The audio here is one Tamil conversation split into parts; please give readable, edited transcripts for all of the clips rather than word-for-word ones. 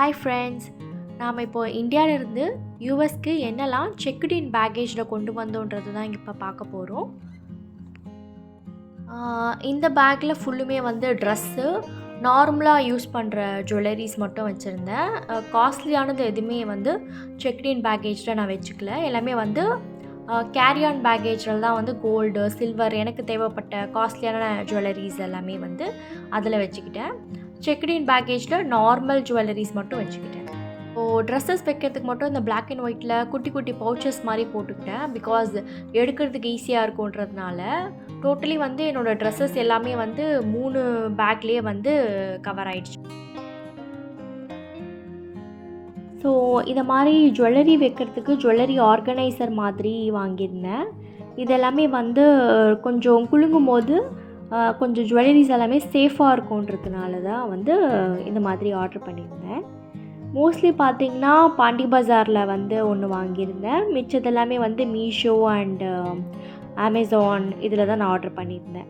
ஹாய் ஃப்ரெண்ட்ஸ், நாம் இப்போ இந்தியாவிலேருந்து யூஎஸ்க்கு என்னெல்லாம் செக்டு இன் பேக்கேஜில் கொண்டு வந்தோன்றது தான் இப்போ பார்க்க போகிறோம். இந்த பேக்கில் ஃபுல்லுமே வந்து ட்ரெஸ்ஸு, நார்மலாக யூஸ் பண்ணுற ஜுவல்லரிஸ் மட்டும் வச்சுருந்தேன். காஸ்ட்லியானது எதுவுமே வந்து செக்டு இன் பேக்கேஜில் நான் வச்சுக்கல. எல்லாமே வந்து கேரி ஆன் பேக்கேஜில் தான் வந்து கோல்டு, சில்வர், எனக்கு தேவைப்பட்ட காஸ்ட்லியான ஜுவல்லரிஸ் எல்லாமே வந்து அதில் வச்சுக்கிட்டேன். செக்டு இன் பேக்கேஜில் நார்மல் ஜுவல்லரிஸ் மட்டும் வச்சுக்கிட்டேன். இப்போது ட்ரெஸ்ஸஸ் வைக்கிறதுக்கு மட்டும் இந்த பிளாக் அண்ட் ஒயிட்டில் குட்டி குட்டி பவுச்சஸ் மாதிரி போட்டுக்கிட்டேன். பிகாஸ் எடுக்கிறதுக்கு ஈஸியாக இருக்குன்றதுனால டோட்டலி வந்து என்னோடய ட்ரெஸ்ஸஸ் எல்லாமே வந்து 3 பேக்லேயே வந்து கவர் ஆகிடுச்சு. ஸோ இதை மாதிரி ஜுவல்லரி வைக்கிறதுக்கு ஜுவல்லரி ஆர்கனைசர் மாதிரி வாங்கியிருந்தேன். இதெல்லாமே வந்து கொஞ்சம் குலுங்கும் போது கொஞ்சம் ஜுவல்லரிஸ் எல்லாமே சேஃபாக இருக்குன்றதுனால தான் வந்து இந்த மாதிரி ஆர்டர் பண்ணியிருந்தேன். மோஸ்ட்லி பார்த்திங்கன்னா பாண்டி பஜாரில் வந்து ஒன்று வாங்கியிருந்தேன். மிச்சதெல்லாமே வந்து மீஷோ அண்டு அமேசான் இதில் தான் நான் ஆர்டர் பண்ணியிருந்தேன்.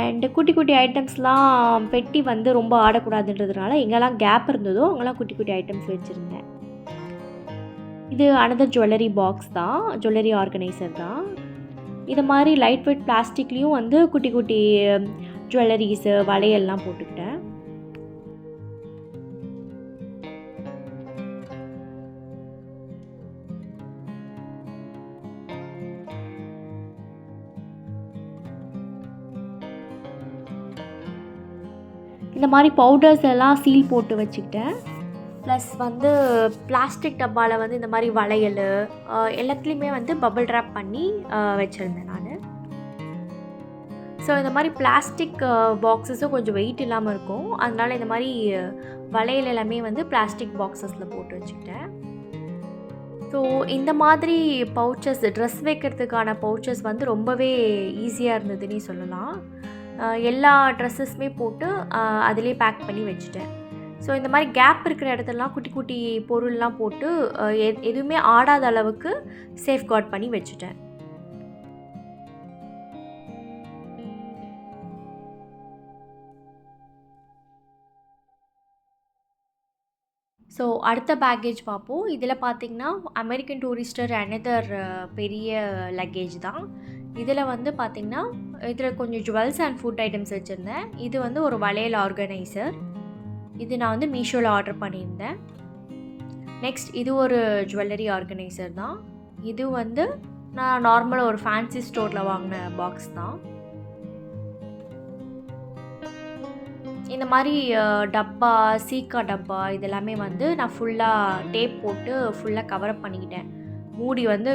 அண்டு குட்டி குட்டி ஐட்டம்ஸ்லாம் பெட்டி வந்து ரொம்ப ஆடக்கூடாதுன்றதுனால எங்கெல்லாம் கேப் இருந்ததோ அங்கெல்லாம் குட்டி குட்டி ஐட்டம்ஸ் வச்சுருந்தேன். இது அனதர் ஜுவல்லரி பாக்ஸ் தான், ஜுவல்லரி ஆர்கனைசர் தான். இது மாதிரி லைட் வெயிட் பிளாஸ்டிக்லேயும் வந்து குட்டி குட்டி ஜுவல்லரிஸு, வளையல்லாம் போட்டுக்கிட்டேன். இந்த மாதிரி பவுடர்ஸ் எல்லாம் சீல் போட்டு வச்சுக்கிட்டேன். ப்ளஸ் வந்து பிளாஸ்டிக் டப்பாவில் வந்து இந்த மாதிரி வளையல் எல்லாத்துலேயுமே வந்து பபிள் ட்ராப் பண்ணி வச்சுருந்தேன் நான். ஸோ இந்த மாதிரி பிளாஸ்டிக் பாக்ஸஸும் கொஞ்சம் வெயிட் இல்லாமல் இருக்கும். அதனால் இந்த மாதிரி வளையல் எல்லாமே வந்து பிளாஸ்டிக் பாக்ஸஸில் போட்டு வச்சுக்கிட்டேன். ஸோ இந்த மாதிரி பவுச்சஸ், ட்ரெஸ் வைக்கிறதுக்கான பவுச்சஸ் வந்து ரொம்பவே ஈஸியாக இருந்ததுன்னே சொல்லலாம். எல்லா ட்ரெஸ்ஸஸுமே போட்டு அதிலே பேக் பண்ணி வச்சுட்டேன். ஸோ இந்த மாதிரி கேப் இருக்கிற இடத்துலலாம் குட்டி குட்டி பொருள்லாம் போட்டு எதுவுமே ஆடாத அளவுக்கு சேஃப்கார்ட் பண்ணி வச்சுட்டேன். ஸோ அடுத்த பேக்கேஜ் பார்ப்போம். இதில் பார்த்திங்கன்னா அமெரிக்கன் டூரிஸ்டர் அனதர் பெரிய லக்கேஜ் தான். இதில் வந்து பார்த்திங்கன்னா இதில் கொஞ்சம் ஜுவல்ஸ் அண்ட் ஃபுட் ஐட்டம்ஸ் வச்சுருந்தேன். இது வந்து ஒரு வளையல் ஆர்கனைசர். இது நான் வந்து மீஷோவில் ஆர்டர் பண்ணியிருந்தேன். நெக்ஸ்ட் இது ஒரு ஜுவல்லரி ஆர்கனைசர் தான். இது வந்து நான் நார்மலாக ஒரு ஃபேன்சி ஸ்டோரில் வாங்கின பாக்ஸ் தான். இந்த மாதிரி டப்பா, சீக்கா டப்பா இதெல்லாமே வந்து நான் ஃபுல்லாக டேப் போட்டு ஃபுல்லாக கவரப் பண்ணிக்கிட்டேன். மூடி வந்து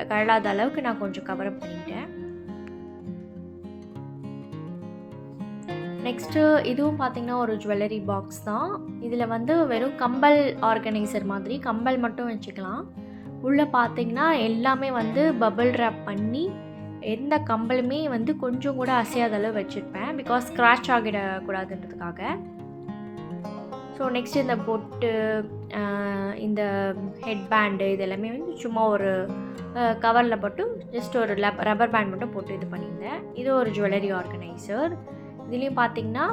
கழலாத அளவுக்கு நான் கொஞ்சம் கவரப் பண்ணிக்கிட்டேன். நெக்ஸ்ட்டு இதுவும் பார்த்திங்கன்னா ஒரு ஜுவல்லரி பாக்ஸ் தான். இதில் வந்து வெறும் கம்பல் ஆர்கனைசர் மாதிரி கம்பல் மட்டும் வச்சுக்கலாம். உள்ளே பார்த்திங்கன்னா எல்லாமே வந்து பபிள் ட்ராப் பண்ணி எந்த கம்பலுமே வந்து கொஞ்சம் கூட அசையாத அளவு வச்சுருப்பேன். பிகாஸ் ஸ்க்ராட்ச் ஆகிடக்கூடாதுன்றதுக்காக. ஸோ நெக்ஸ்ட் இந்த பொட்டு, இந்த ஹெட் பேண்டு இது எல்லாமே வந்து சும்மா ஒரு கவரில் போட்டு ஜஸ்ட் ஒரு ரப்பர் பேண்ட் மட்டும் போட்டு இது பண்ணியிருந்தேன். இது ஒரு ஜுவல்லரி ஆர்கனைசர். இதுலேயும் பார்த்திங்கன்னா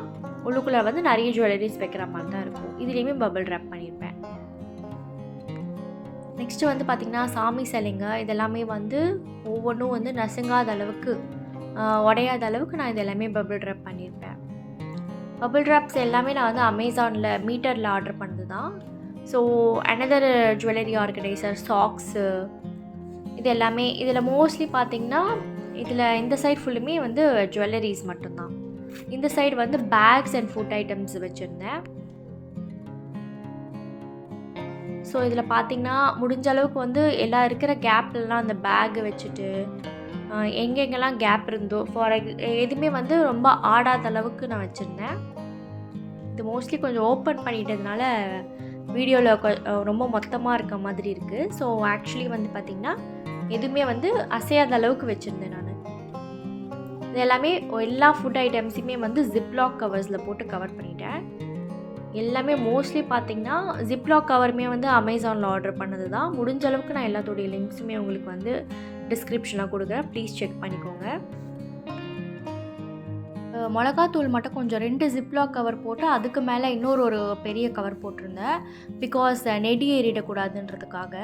உள்ளுக்குள்ளே வந்து நிறைய ஜுவல்லரிஸ் வைக்கிற மாதிரி தான் இருக்கும். இதுலேயுமே பபிள் ட்ராப் பண்ணியிருப்பேன். நெக்ஸ்ட்டு வந்து பார்த்திங்கன்னா சாமி சிலைங்க இதெல்லாமே வந்து ஒவ்வொன்றும் வந்து நசுங்காத அளவுக்கு, உடையாத அளவுக்கு நான் இதெல்லாமே பபிள் ட்ராப் பண்ணியிருப்பேன். பபிள் ட்ராப்ஸ் எல்லாமே நான் வந்து அமேசானில் மீட்டரில் ஆர்டர் பண்ணது தான். So another jewellery organiser, socks இது எல்லாமே இதில் மோஸ்ட்லி பார்த்திங்கன்னா இதில் இந்த சைட் ஃபுல்லுமே வந்து ஜுவல்லரிஸ் மட்டும்தான். இந்த சைடு வந்து பேக்ஸ் அண்ட் ஃபுட் ஐட்டம்ஸ் வச்சுருந்தேன். ஸோ இதில் பார்த்திங்கன்னா முடிஞ்ச அளவுக்கு வந்து எல்லா இருக்கிற கேப்லலாம் அந்த பேக்கு வச்சுட்டு எங்கெங்கெல்லாம் கேப் இருந்தோ எதுவுமே வந்து ரொம்ப ஆடாத அளவுக்கு நான் வச்சுருந்தேன். இது மோஸ்ட்லி கொஞ்சம் ஓப்பன் பண்ணிட்டதுனால வீடியோவில் ரொம்ப மொத்தமாக இருக்க மாதிரி இருக்குது. ஸோ ஆக்சுவலி வந்து பார்த்திங்கன்னா எதுவுமே வந்து அசையாத அளவுக்கு வச்சுருந்தேன் நான். இது எல்லாமே எல்லா ஃபுட் ஐட்டம்ஸுமே வந்து ஜிப்லாக் கவர்ஸில் போட்டு கவர் பண்ணிட்டேன். எல்லாமே மோஸ்ட்லி பார்த்திங்கன்னா ஜிப்லாக் கவருமே வந்து அமேசானில் ஆர்டர் பண்ணது தான். முடிஞ்ச அளவுக்கு நான் எல்லாத்தோடைய லிங்க்ஸுமே உங்களுக்கு வந்து டிஸ்கிரிப்ஷனில் கொடுக்குறேன். ப்ளீஸ் செக் பண்ணிக்கோங்க. மிளகாத்தூள் மட்டும் கொஞ்சம் 2 ஜிப்லாக் கவர் போட்டு அதுக்கு மேலே ஒரு பெரிய கவர் போட்டிருந்தேன். பிகாஸ் நெடி ஏறிடக்கூடாதுன்றதுக்காக.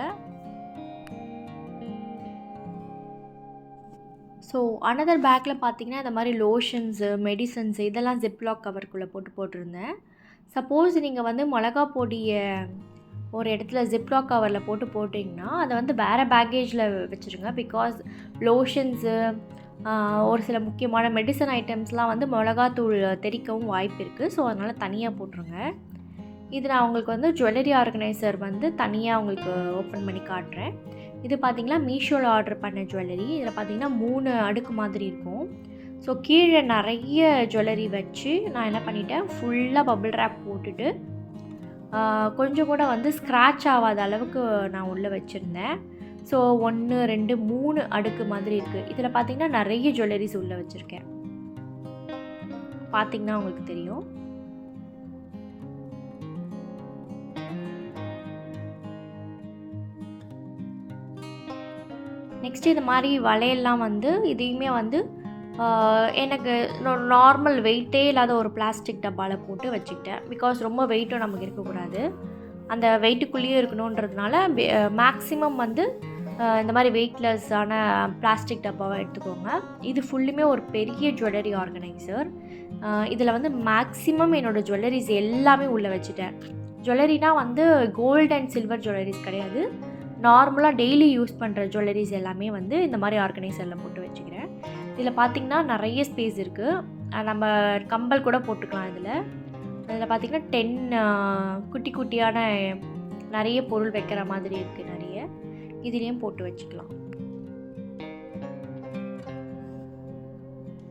ஸோ அனதர் பேக்கில் பார்த்தீங்கன்னா இந்த மாதிரி லோஷன்ஸு, மெடிசன்ஸு இதெல்லாம் ஜிப்லாக் கவருக்குள்ளே போட்டிருந்தேன். சப்போஸ் நீங்கள் வந்து மிளகா பொடியை ஒரு இடத்துல ஜிப்லாக் கவரில் போட்டிங்கன்னா அதை வந்து வேறு பேக்கேஜில் வச்சுருங்க. பிகாஸ் லோஷன்ஸு, ஒரு சில முக்கியமான மெடிசன் ஐட்டம்ஸ்லாம் வந்து மிளகாத்தூள் தெறிக்கவும் வாய்ப்பு இருக்குது. ஸோ அதனால் தனியாக போட்டுருங்க. இது நான் உங்களுக்கு வந்து ஜுவல்லரி ஆர்கனைசர் வந்து தனியாக உங்களுக்கு ஓப்பன் பண்ணி காட்டுறேன். இது பார்த்திங்கன்னா மீஷோவில் ஆர்டர் பண்ண ஜுவல்லரி. இதில் பார்த்திங்கன்னா 3 அடுக்கு மாதிரி இருக்கும். ஸோ கீழே நிறைய ஜுவல்லரி வச்சு நான் என்ன பண்ணிட்டேன், ஃபுல்லாக பபிள் ரேப் போட்டுட்டு கொஞ்சம் கூட வந்து ஸ்க்ராட்ச் ஆகாத அளவுக்கு நான் உள்ளே வச்சுருந்தேன். ஸோ 1, 2, 3 அடுக்கு மாதிரி இருக்குது. இதில் பார்த்திங்கன்னா நிறைய ஜுவல்லரிஸ் உள்ளே வச்சுருக்கேன். பார்த்திங்கன்னா உங்களுக்கு தெரியும். நெக்ஸ்ட்டு இது மாதிரி வளையல்லாம் வந்து இதையுமே வந்து எனக்கு நார்மல் வெயிட்டே இல்லாத ஒரு பிளாஸ்டிக் டப்பாவில் போட்டு வச்சுக்கிட்டேன். பிகாஸ் ரொம்ப வெயிட்டும் நமக்கு இருக்கக்கூடாது, அந்த வெயிட்டுக்குள்ளேயே இருக்கணுன்றதுனால மேக்ஸிமம் வந்து இந்த மாதிரி வெயிட்லெஸ்ஸான பிளாஸ்டிக் டப்பாவை எடுத்துக்கோங்க. இது ஃபுல்லுமே ஒரு பெரிய ஜுவல்லரி ஆர்கனைசர். இதில் வந்து மேக்ஸிமம் என்னோடய ஜுவல்லரிஸ் எல்லாமே உள்ளே வச்சுட்டேன். ஜுவல்லரினால் வந்து கோல்டு அண்ட் சில்வர் ஜுவல்லரிஸ் கிடையாது, நார்மலாக டெய்லி யூஸ் பண்ணுற ஜுவல்லரிஸ் எல்லாமே வந்து இந்த மாதிரி ஆர்கனைசரில் போட்டு வச்சுக்கிறேன். இதில் பார்த்திங்கன்னா நிறைய ஸ்பேஸ் இருக்குது. நம்ம கம்பல் கூட போட்டுக்கலாம். இதில் பார்த்திங்கன்னா 10 குட்டி குட்டியான நிறைய பொருள் வைக்கிற மாதிரி இருக்குது. நிறைய இதுலேயும் போட்டு வச்சுக்கலாம்.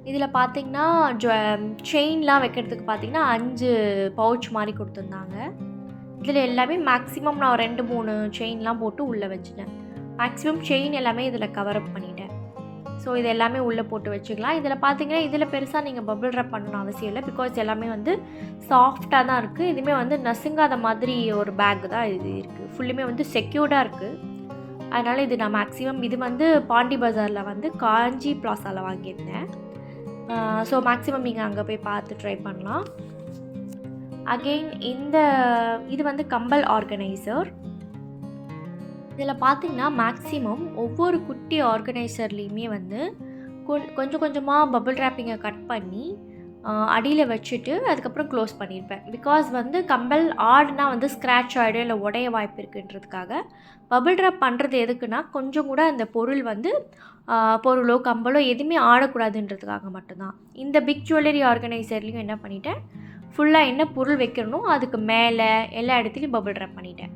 இதில் பார்த்திங்கன்னா செயின்லாம் வைக்கிறதுக்கு பார்த்திங்கன்னா 5 பவுச் மாதிரி கொடுத்துருந்தாங்க. இதில் எல்லாமே மேக்ஸிமம் நான் 2-3 செயின்லாம் போட்டு உள்ளே வச்சுட்டேன். மேக்ஸிமம் செயின் எல்லாமே இதில் கவர் அப் பண்ணிட்டேன். ஸோ இது எல்லாமே உள்ளே போட்டு வச்சுக்கலாம். இதில் பார்த்தீங்கன்னா இதில் பெருசாக நீங்கள் பபிள் ரேப் பண்ணணும் அவசியம் இல்லை. பிகாஸ் எல்லாமே வந்து சாஃப்டாக தான் இருக்குது. இதுவுமே வந்து நசுங்காத மாதிரி ஒரு பேக் தான் இது இருக்குது. ஃபுல்லுமே வந்து செக்யூர்டாக இருக்குது. அதனால் இது நான் மேக்ஸிமம் இது வந்து பாண்டி பஜாரில் வந்து காஞ்சி பிளாசாவில் வாங்கியிருந்தேன். ஸோ மேக்ஸிமம் நீங்கள் அங்கே போய் பார்த்து ட்ரை பண்ணலாம். அகெயின் இது வந்து கம்பல் ஆர்கனைசர். இதில் பார்த்திங்கன்னா மேக்ஸிமம் ஒவ்வொரு குட்டி ஆர்கனைசர்லேயுமே வந்து கொஞ்சம் கொஞ்சமாக பபிள் ரேப்பிங்கை கட் பண்ணி அடியில் வச்சுட்டு அதுக்கப்புறம் க்ளோஸ் பண்ணியிருப்பேன். பிகாஸ் வந்து கம்பல் ஆடுனா வந்து ஸ்க்ராட்ச் ஆகிடும், இல்லை உடைய வாய்ப்பு இருக்குன்றதுக்காக. பபிள் ரேப் பண்ணுறது எதுக்குன்னா கொஞ்சம் கூட அந்த பொருளோ கம்பலோ எதுவுமே ஆடக்கூடாதுன்றதுக்காக மட்டும்தான். இந்த பிக் ஜுவல்லரி ஆர்கனைசர்லேயும் என்ன பண்ணிட்டேன், ஃபுல்லாக என்ன பொருள் வைக்கணும் அதுக்கு மேலே எல்லா இடத்துலையும் பபிள் ரேப் பண்ணிட்டேன்.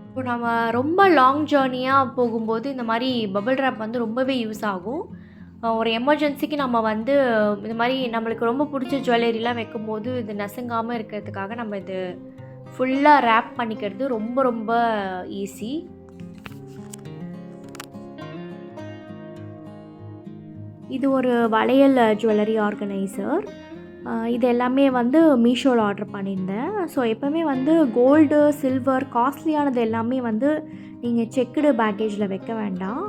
இப்போ நம்ம ரொம்ப லாங் ஜேர்னியாக போகும்போது இந்த மாதிரி பபிள் ரேப் வந்து ரொம்பவே யூஸ் ஆகும். ஒரு எமர்ஜென்சிக்கு நம்ம வந்து இந்த மாதிரி நம்மளுக்கு ரொம்ப பிடிச்ச ஜுவல்லரிலாம் வைக்கும்போது இது நசுங்காமல் இருக்கிறதுக்காக நம்ம இது ஃபுல்லாக ரேப் பண்ணிக்கிறது ரொம்ப ரொம்ப ஈஸி. இது ஒரு வளையல் ஜுவல்லரி ஆர்கனைசர். இது எல்லாமே வந்து மீஷோவில் ஆர்டர் பண்ணியிருந்தேன். ஸோ எப்போவுமே வந்து கோல்டு, சில்வர், காஸ்ட்லியானது எல்லாமே வந்து நீங்கள் செக்குடு பேக்கேஜில் வைக்க வேண்டாம்,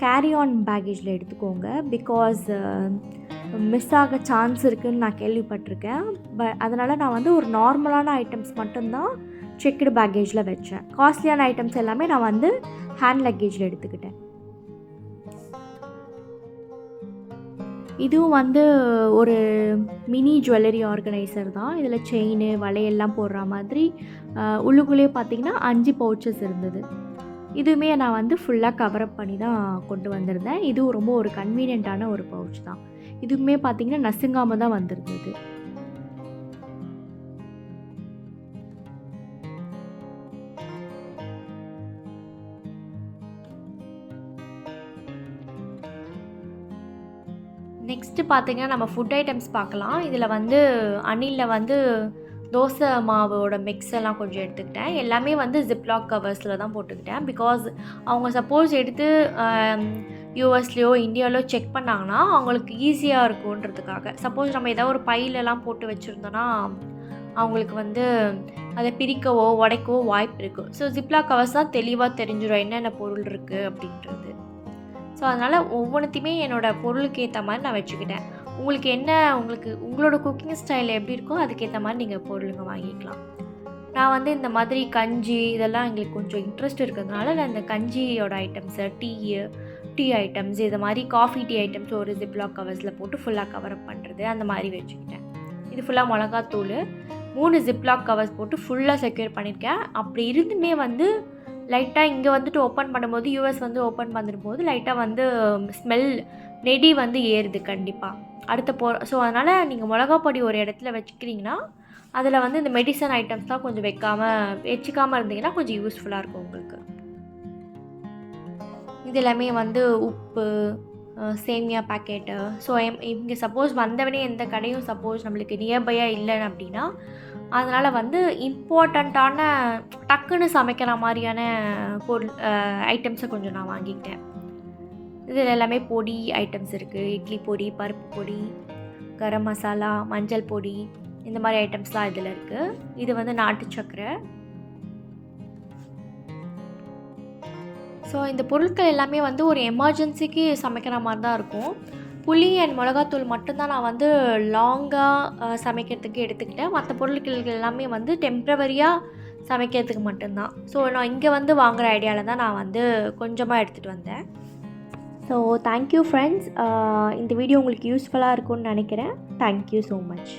கேரி ஆன் பேக்கேஜில் எடுத்துக்கோங்க. பிகாஸ் மிஸ் ஆக சான்ஸ் இருக்குதுன்னு நான் கேள்விப்பட்டிருக்கேன். அதனால் நான் வந்து ஒரு நார்மலான ஐட்டம்ஸ் மட்டும்தான் செக்குடு பேக்கேஜில் வச்சேன். காஸ்ட்லியான ஐட்டம்ஸ் எல்லாமே நான் வந்து ஹேண்ட் லக்கேஜில் எடுத்துக்கிட்டேன். இதுவும் வந்து ஒரு மினி ஜுவல்லரி ஆர்கனைசர் தான். இதில் செயின், வளையெல்லாம் போடுற மாதிரி உள்ளுக்குள்ளேயே பார்த்திங்கன்னா 5 பவுச்சஸ் இருந்தது. இதுவுமே நான் வந்து ஃபுல்லாக கவரப் பண்ணி தான் கொண்டு வந்திருந்தேன். இதுவும் ரொம்ப ஒரு கன்வீனியண்ட்டான ஒரு பவுச் தான். இதுவுமே பார்த்திங்கன்னா நசுங்காமல் தான் வந்திருந்தது. நெக்ஸ்ட்டு பார்த்திங்கன்னா நம்ம ஃபுட் ஐட்டம்ஸ் பார்க்கலாம். இதில் வந்து அணிலில் வந்து தோசை மாவோட மிக்ஸ் எல்லாம் கொஞ்சம் எடுத்துக்கிட்டேன். எல்லாமே வந்து ஜிப்லாக் கவர்ஸில் தான் போட்டுக்கிட்டேன். பிகாஸ் அவங்க சப்போஸ் எடுத்து யூஎஸ்லேயோ இந்தியாவிலோ செக் பண்ணாங்கன்னா அவங்களுக்கு ஈஸியாக இருக்குன்றதுக்காக. சப்போஸ் நம்ம ஏதாவது ஒரு பையிலெல்லாம் போட்டு வச்சுருந்தோன்னா அவங்களுக்கு வந்து அதை பிரிக்கவோ உடைக்கவோ வாய்ப்பு இருக்குது. ஸோ ஜிப்லாக் கவர்ஸ் தான் தெளிவாக தெரிஞ்சிடும் என்னென்ன பொருள் இருக்குது அப்படின்றது. ஸோ ஸோ அதனால் ஒவ்வொன்றுத்தையுமே என்னோடய பொருளுக்கு ஏற்ற மாதிரி நான் வச்சுக்கிட்டேன். உங்களுக்கு என்ன உங்களோட குக்கிங் ஸ்டைல் எப்படி இருக்கோ அதுக்கேற்ற மாதிரி நீங்கள் பொருளுங்க வாங்கிக்கலாம். நான் வந்து இந்த மாதிரி கஞ்சி இதெல்லாம் எங்களுக்கு கொஞ்சம் இன்ட்ரெஸ்ட் இருக்கிறதுனால நான் இந்த கஞ்சியோட ஐட்டம்ஸு, டீ ஐட்டம்ஸ், இது மாதிரி காஃபி டீ ஐட்டம்ஸ் ஒரு ஜிப்லாக் கவர்ஸில் போட்டு ஃபுல்லாக கவரப் பண்ணுறது அந்த மாதிரி வச்சுக்கிட்டேன். இது ஃபுல்லாக மிளகாத்தூள் 3 ஜிப்லாக் கவர்ஸ் போட்டு ஃபுல்லாக செக்யூர் பண்ணியிருக்கேன். அப்படி இருந்துமே வந்து லைட்டாக இங்கே வந்துட்டு ஓப்பன் பண்ணும்போது யூஎஸ் வந்து ஓப்பன் பண்ணும்போது லைட்டாக வந்து ஸ்மெல் நெடி வந்து ஏறுது கண்டிப்பாக ஸோ அதனால் நீங்கள் மிளகா பொடி ஒரு இடத்துல வச்சுக்கிறீங்கன்னா அதில் வந்து இந்த மெடிசன் ஐட்டம்ஸ்லாம் கொஞ்சம் வச்சுக்காமல் இருந்தீங்கன்னா கொஞ்சம் யூஸ்ஃபுல்லாக இருக்கும் உங்களுக்கு. இது எல்லாமே வந்து உப்பு, சேமியா பாக்கெட்டு. ஸோ இங்கே சப்போஸ் வந்தவனே எந்த கடையும் சப்போஸ் நம்மளுக்கு நியர்பையாக இல்லைன்னு அப்படின்னா அதனால் வந்து இம்பார்ட்டண்ட்டான டக்குன்னு சமைக்கிற மாதிரியான ஐட்டம்ஸை கொஞ்சம் நான் வாங்கிக்கிட்டேன். இதில் எல்லாமே பொடி ஐட்டம்ஸ் இருக்குது. இட்லி பொடி, பருப்பு பொடி, கரம் மசாலா, மஞ்சள் பொடி, இந்த மாதிரி ஐட்டம்ஸ்லாம் இதில் இருக்குது. இது வந்து நாட்டு சக்கரை. ஸோ இந்த பொருட்கள் எல்லாமே வந்து ஒரு எமர்ஜென்சிக்கு சமைக்கிற மாதிரி தான் இருக்கும். புளி அண்ட் மிளகாத்தூள் மட்டும்தான் நான் வந்து லாங்காக சமைக்கிறதுக்கு எடுத்துக்கிட்டேன். மற்ற பொருட்கள் எல்லாமே வந்து டெம்ப்ரவரியாக சமைக்கிறதுக்கு மட்டும்தான். ஸோ நான் இங்கே வந்து வாங்குகிற ஐடியாவில் தான் நான் வந்து கொஞ்சமாக எடுத்துகிட்டு வந்தேன். So thank you friends. இந்த வீடியோ உங்களுக்கு யூஸ்ஃபுல்லாக இருக்கும்னு நினைக்கிறேன். Thank you so much.